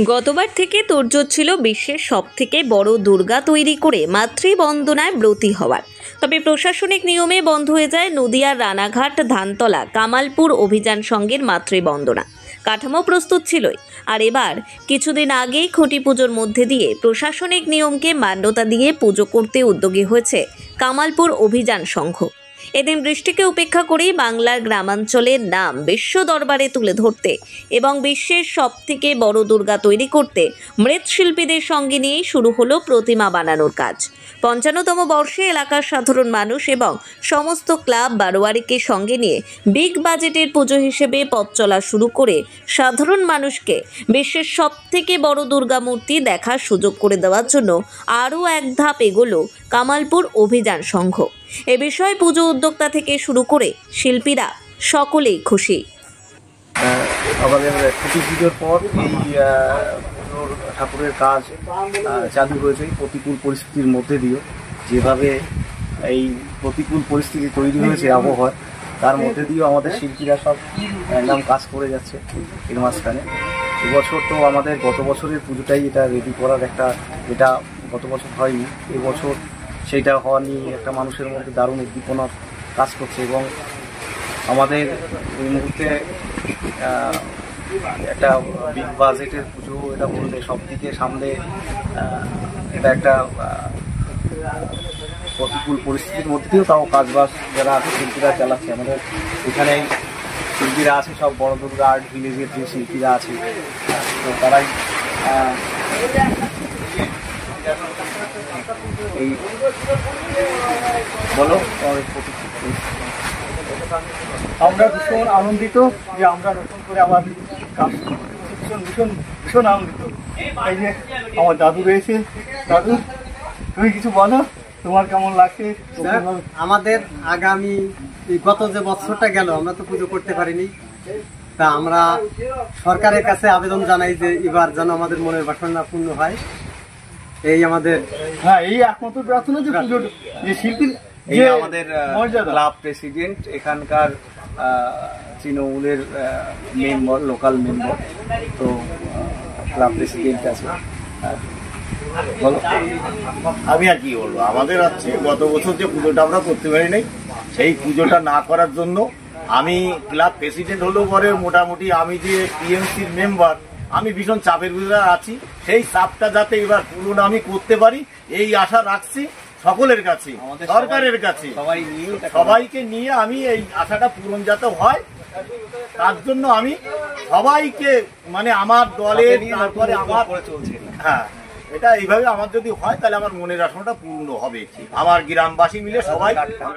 গতবার থেকে তোড়জোড় ছিল বিশ্বের সবথেকে বড় দুর্গা তৈরি করে মাতৃবন্দনায় ব্রতী হওয়ার। তবে প্রশাসনিক নিয়মে বন্ধ হয়ে যায় নদিয়ার রানাঘাট ধানতলা কামালপুর অভিযান সংঘের মাতৃবন্দনা। কাঠামো প্রস্তুত ছিলই, আর এবার কিছুদিন আগেই খুঁটি পুজোর মধ্যে দিয়ে প্রশাসনিক নিয়মকে মান্যতা দিয়ে পুজো করতে উদ্যোগী হয়েছে কামালপুর অভিযান সংঘ। এদিন বৃষ্টিকে উপেক্ষা করেই বাংলার গ্রামাঞ্চলের নাম বিশ্ব দরবারে তুলে ধরতে এবং বিশ্বের সবথেকে বড় দুর্গা তৈরি করতে মৃৎশিল্পীদের সঙ্গে নিয়েই শুরু হলো প্রতিমা বানানোর কাজ। ৫৫তম বর্ষে এলাকার সাধারণ মানুষ এবং সমস্ত ক্লাব বারোয়ারিকে সঙ্গে নিয়ে বিগ বাজেটের পুজো হিসেবে পথ চলা শুরু করে সাধারণ মানুষকে বিশ্বের সবথেকে বড় দুর্গা মূর্তি দেখার সুযোগ করে দেওয়ার জন্য আরও এক ধাপ এগোলো কামালপুর অভিযান সংঘ। এ বিষয়ে পুজো উদ্যোক্তা থেকে শুরু করে শিল্পীরা সকলেই খুশি। আমাদের খুঁটি পুজোর পর এই ঠাকুরের কাজ চালু হয়েছে প্রতিকূল পরিস্থিতির মধ্যে দিয়েও। যেভাবে এই প্রতিকূল পরিস্থিতি তৈরি হয়েছে আবহাওয়ার, তার মধ্যে দিয়েও আমাদের শিল্পীরা সব একদম কাজ করে যাচ্ছে এর মাঝখানে। এবছর তো আমাদের গত বছরের পুজোটাই এটা রেডি করার একটা, যেটা গত বছর হয়নি, এবছর সেইটা হওয়া নিয়ে একটা মানুষের মধ্যে দারুণ উদ্দীপনার কাজ করছে। এবং আমাদের এই মুহূর্তে একটা বিগ বাজেটের পুজো এটা বললে সব দিকে সামনে এটা একটা প্রতিকূল পরিস্থিতির মধ্যেও তাও কাজবাজ যারা আছে শিল্পীরা চালাচ্ছে। আমাদের এখানে শিল্পীরা আছে সব বড় দুর্গা আর্ট ভিলেজের যে শিল্পীরা আছে, তো তারাই এই বলো। আমরা ভীষণ আনন্দিত যে আমরা নতুন করে আবার কাজ ভীষণ ভীষণ ভীষণ আনন্দিত। এই যে আমার দাদু রয়েছে, দাদু তুমি কিছু বলো, তোমার কেমন লাগছে? আমাদের আগামী গত যে বছরটা গেল আমরা তো পুজো করতে পারিনি, তা আমরা সরকারের কাছে আবেদন জানাই যে এবার যেন আমাদের মনের বাসনা পূর্ণ হয়। এই আমাদের এই একমাত্র প্রার্থনা যে পুজোর যে শিল্পীর এই আমাদের ক্লাব প্রেসিডেন্ট এখানকার তৃণমূলের মেম্বার, লোকাল মেম্বার, তো ক্লাব প্রেসিডেন্ট আছে। আমি আর কি বলবো, আমাদের হচ্ছে গত বছর যে পুজোটা আমরা করতে পারি নাই, সেই পুজোটা না করার জন্য আমি ক্লাব প্রেসিডেন্ট হলেও পরে মোটামুটি আমি যে টিএমসির মেম্বার, আমি ভীষণ চাপের ভিতরে আছি। সেই চাপটা যাতে এবার পূরণ আমি করতে পারি এই আশা রাখছি সকলের কাছে, সরকারের কাছে, সবাইকে নিয়ে আমি এই আশাটা পূরণ যাতে হয় তার জন্য আমি সবাইকে মানে আমার দলের তারপরে আমার চলছে। হ্যাঁ, এটা এইভাবে আমার যদি হয় তাহলে আমার মনের আশাটা পূর্ণ হবে। আমার গ্রামবাসী মিলে সবাই